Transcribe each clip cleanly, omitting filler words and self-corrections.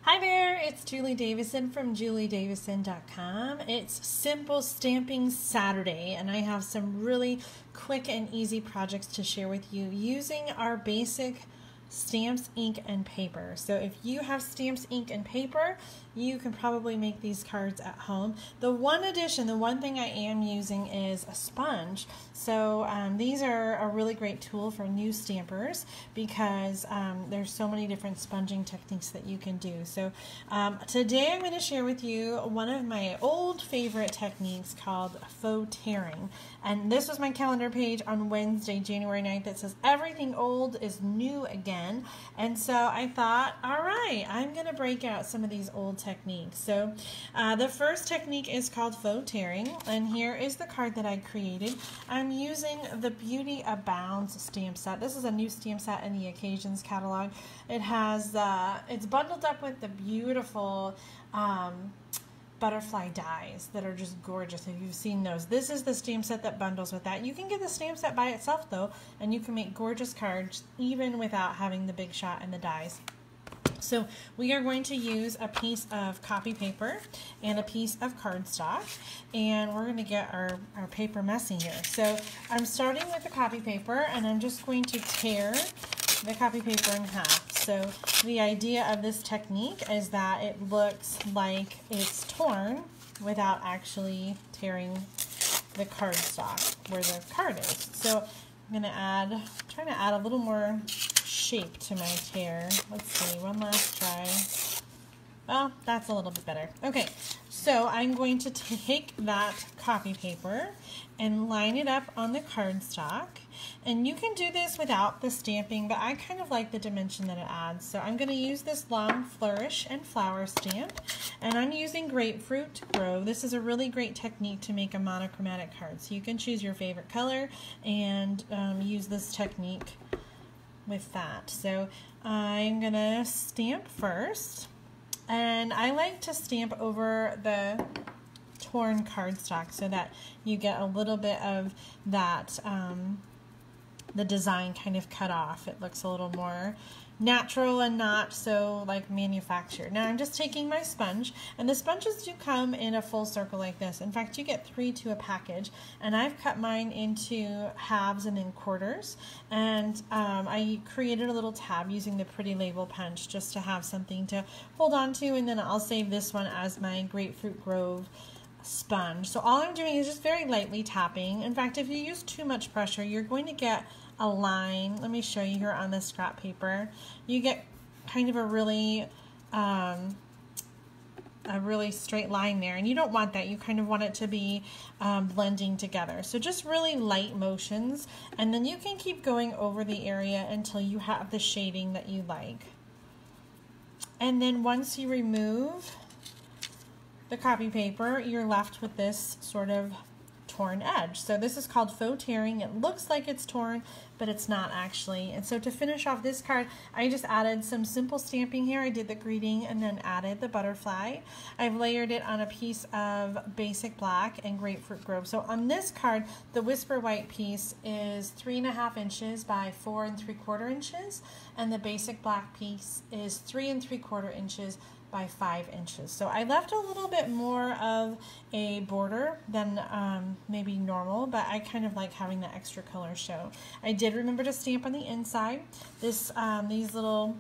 Hi there, it's Julie Davison from juliedavison.com. It's Simple Stamping Saturday, and I have some really quick and easy projects to share with you using our basic stamps, ink, and paper. So if you have stamps, ink, and paper, you can probably make these cards at home. The one addition, the one thing I am using is a sponge. So these are a really great tool for new stampers because there's so many different sponging techniques that you can do. So today I'm going to share with you one of my old favorite techniques called faux tearing. And this was my calendar page on Wednesday, January 9th. It says everything old is new again. And so I thought, all right, I'm going to break out some of these old techniques. So the first technique is called faux tearing, and here is the card that I created. I'm using the Beauty Abounds stamp set. This is a new stamp set in the Occasions catalog. It has it's bundled up with the beautiful butterfly dies that are just gorgeous. If you've seen those, this is the stamp set that bundles with that. You can get the stamp set by itself though, and you can make gorgeous cards even without having the big shot and the dies. So we are going to use a piece of copy paper and a piece of cardstock, and we're going to get our paper messy here. So I'm starting with the copy paper, and I'm just going to tear the copy paper in half. So the idea of this technique is that it looks like it's torn without actually tearing the cardstock where the card is. So I'm going to trying to add a little more shape to my tear. Let's see, one last try. Well, that's a little bit better. Okay, so I'm going to take that copy paper and line it up on the cardstock. And you can do this without the stamping, but I kind of like the dimension that it adds. So I'm going to use this long flourish and flower stamp, and I'm using Grapefruit to Grow. This is a really great technique to make a monochromatic card. So you can choose your favorite color and use this technique with that. So I'm going to stamp first. And I like to stamp over the torn cardstock so that you get a little bit of that, the design kind of cut off. It looks a little more natural and not so like manufactured. Now I'm just taking my sponge, and the sponges do come in a full circle like this. In fact, you get 3 to a package, and I've cut mine into halves and then quarters, and I created a little tab using the Pretty Label punch just to have something to hold on to, and then I'll save this one as my Grapefruit Grove sponge. So all I'm doing is just very lightly tapping. In fact, if you use too much pressure, you're going to get a line. Let me show you here on this scrap paper. You get kind of a really straight line there, and you don't want that. You kind of want it to be blending together. So just really light motions, and then you can keep going over the area until you have the shading that you like. And then once you remove the copy paper, you're left with this sort of torn edge. So this is called faux tearing. It looks like it's torn, but it's not actually. And so to finish off this card, I just added some simple stamping here. I did the greeting and then added the butterfly. I've layered it on a piece of basic black and Grapefruit Grove. So on this card, the Whisper White piece is 3.5 inches by 4 3/4 inches, and the basic black piece is 3 3/4 inches by 5 inches. So I left a little bit more of a border than maybe normal, but I kind of like having the extra color show. I did remember to stamp on the inside. These little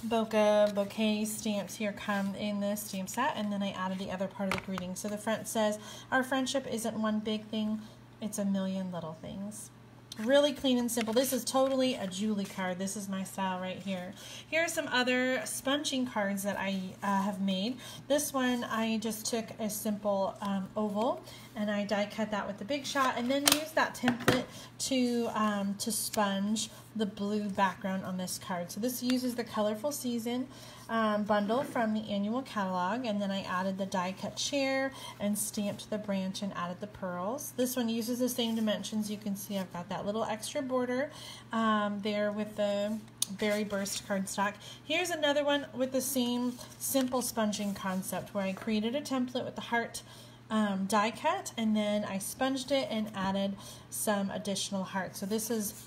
bouquet stamps here come in this stamp set, and then I added the other part of the greeting. So the front says, "Our friendship isn't one big thing, it's a million little things." Really clean and simple. This is totally a Julie card. This is my style right here. Here are some other sponging cards that I have made. This one I just took a simple oval, and I die cut that with the Big Shot, and then used that template to sponge the blue background on this card. So this uses the Colorful Season bundle from the annual catalog, and then I added the die cut chair and stamped the branch and added the pearls. This one uses the same dimensions. You can see I've got that little extra border there with the Berry Burst cardstock. Here's another one with the same simple sponging concept where I created a template with the heart die cut, and then I sponged it and added some additional hearts. So this is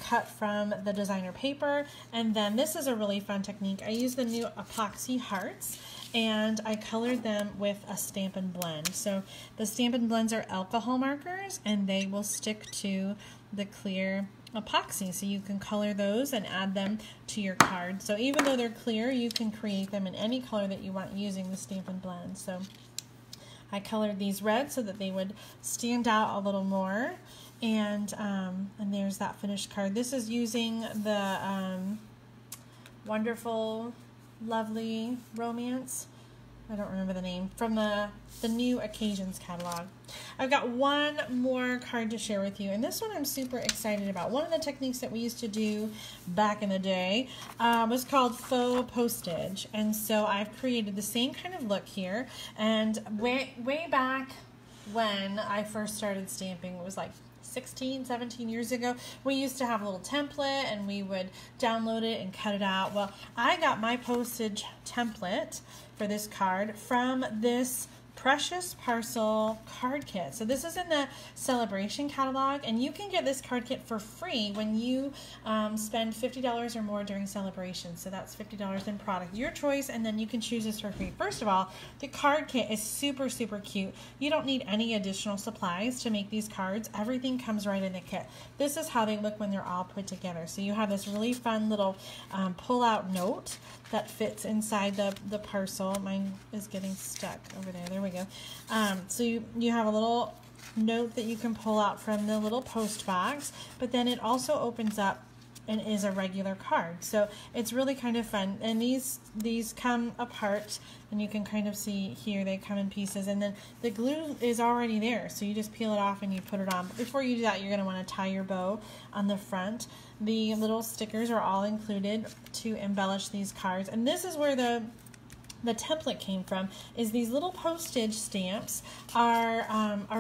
cut from the designer paper. And then this is a really fun technique. I use the new epoxy hearts, and I colored them with a Stampin' Blend. So the Stampin' Blends are alcohol markers, and they will stick to the clear epoxy. So you can color those and add them to your card. So even though they're clear, you can create them in any color that you want using the Stampin' Blend. So I colored these red so that they would stand out a little more. And there's that finished card. This is using the Wonderful, Lovely Romance. I don't remember the name, from the new Occasions catalog. I've got one more card to share with you, and this one I'm super excited about. One of the techniques that we used to do back in the day was called Faux Postage, and so I've created the same kind of look here. And way back when I first started stamping, it was like 16, 17 years ago, we used to have a little template and we would download it and cut it out. Well, I got my postage template for this card from this Precious Parcel card kit. So this is in the Celebration catalog, and you can get this card kit for free when you spend $50 or more during Celebration. So that's $50 in product, your choice, and then you can choose this for free. First of all, the card kit is super, super cute. You don't need any additional supplies to make these cards. Everything comes right in the kit. This is how they look when they're all put together. So you have this really fun little pull-out note that fits inside the parcel. Mine is getting stuck over there. There we go. So you have a little note that you can pull out from the little post box, but then it also opens up and is a regular card. So it's really kind of fun. And these come apart, and you can kind of see here they come in pieces, and then the glue is already there. So you just peel it off and you put it on. But before you do that, you're going to want to tie your bow on the front. The little stickers are all included to embellish these cards. And this is where the template came from, is these little postage stamps are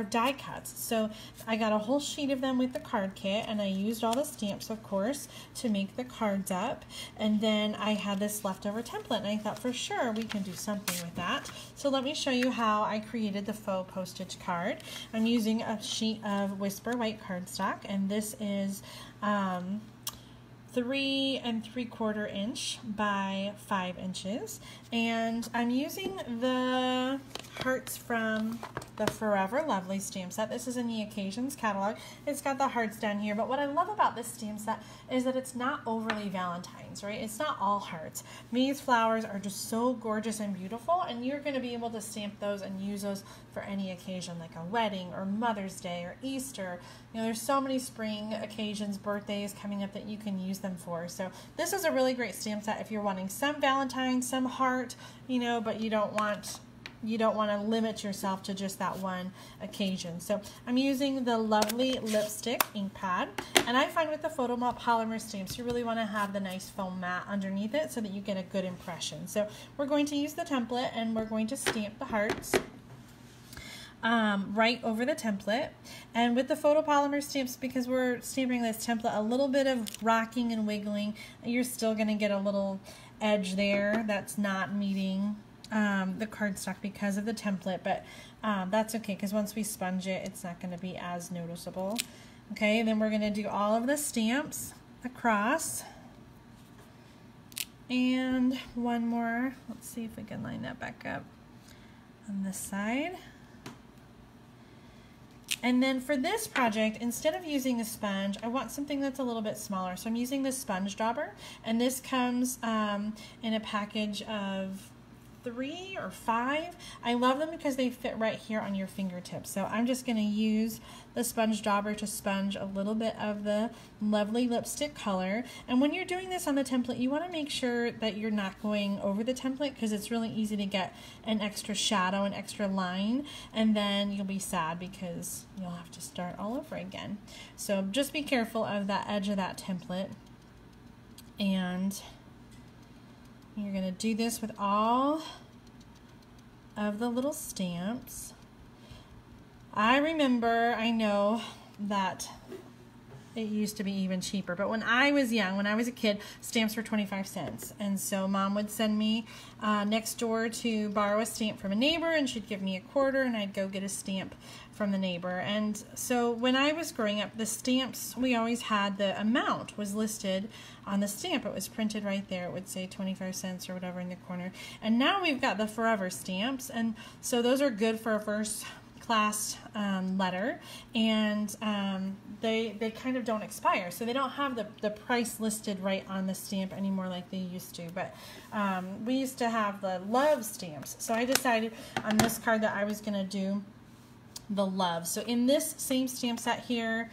die cuts. So I got a whole sheet of them with the card kit, and I used all the stamps, of course, to make the cards up. And then I had this leftover template, and I thought for sure we can do something with that. So let me show you how I created the faux postage card. I'm using a sheet of Whisper white cardstock, and this is 3 3/4 inch by 5 inches, and I'm using the hearts from the Forever Lovely stamp set. This is in the Occasions catalog. It's got the hearts down here, but what I love about this stamp set is that it's not overly Valentine's, right? It's not all hearts. These flowers are just so gorgeous and beautiful, and you're going to be able to stamp those and use those for any occasion, like a wedding or Mother's Day or Easter. You know, there's so many spring occasions, birthdays coming up that you can use them for. So this is a really great stamp set if you're wanting some Valentine, some heart, you know, but you don't want to limit yourself to just that one occasion. So I'm using the Lovely Lipstick ink pad, and I find with the photopolymer stamps you really want to have the nice foam mat underneath it so that you get a good impression. So we're going to use the template, and we're going to stamp the hearts right over the template. And with the photopolymer stamps, because we're stamping this template, a little bit of rocking and wiggling, you're still going to get a little edge there that's not meeting the cardstock because of the template, but that's okay, because once we sponge it, it's not going to be as noticeable. Okay, and then we're going to do all of the stamps across, and one more. Let's see if we can line that back up on this side. And then for this project, instead of using a sponge, I want something that's a little bit smaller. So I'm using this sponge dauber, and this comes in a package of 3 or 5. I love them because they fit right here on your fingertips. So I'm just going to use the sponge dauber to sponge a little bit of the Lovely Lipstick color. And when you're doing this on the template, you want to make sure that you're not going over the template, because it's really easy to get an extra shadow, an extra line, and then you'll be sad because you'll have to start all over again. So just be careful of that edge of that template. And you're going to do this with all of the little stamps. I know that it used to be even cheaper. But when I was young, when I was a kid, stamps were 25 cents. And so Mom would send me next door to borrow a stamp from a neighbor, and she'd give me a quarter, and I'd go get a stamp from the neighbor. And so when I was growing up, the stamps, we always had the amount was listed on the stamp. It was printed right there. It would say 25 cents or whatever in the corner. And now we've got the forever stamps. And so those are good for a first class letter, and they kind of don't expire, so they don't have the price listed right on the stamp anymore like they used to. But we used to have the love stamps, so I decided on this card that I was going to do the love. So in this same stamp set here,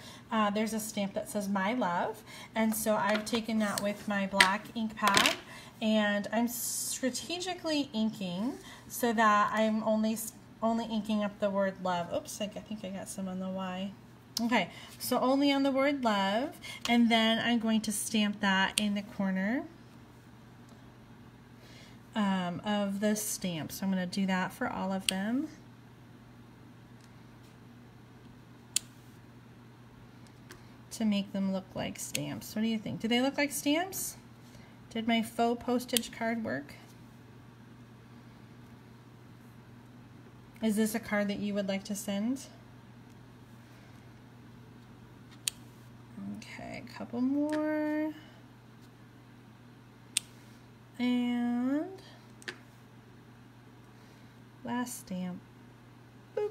there's a stamp that says my love, and so I've taken that with my black ink pad, and I'm strategically inking so that I'm only inking up the word love. Oops, I think I got some on the Y. Okay, so only on the word love, and then I'm going to stamp that in the corner of the stamp. So I'm going to do that for all of them. To make them look like stamps. What do you think? Do they look like stamps? Did my faux postage card work? Is this a card that you would like to send? Okay, a couple more. And last stamp. Boop.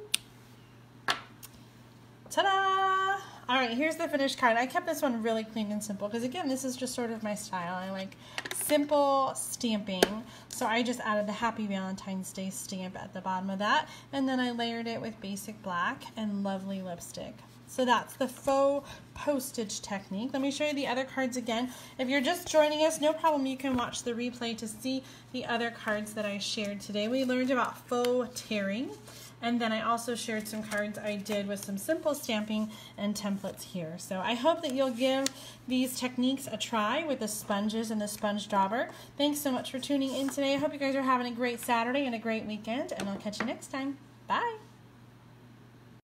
Ta-da! All right, here's the finished card. I kept this one really clean and simple because, again, this is just sort of my style. I like simple stamping. So I just added the Happy Valentine's Day stamp at the bottom of that, and then I layered it with basic black and lovely lipstick. So that's the faux postage technique. Let me show you the other cards again. If you're just joining us, no problem. You can watch the replay to see the other cards that I shared today. We learned about faux tearing. And then I also shared some cards I did with some simple stamping and templates here. So I hope that you'll give these techniques a try with the sponges and the sponge dauber. Thanks so much for tuning in today. I hope you guys are having a great Saturday and a great weekend, and I'll catch you next time. Bye.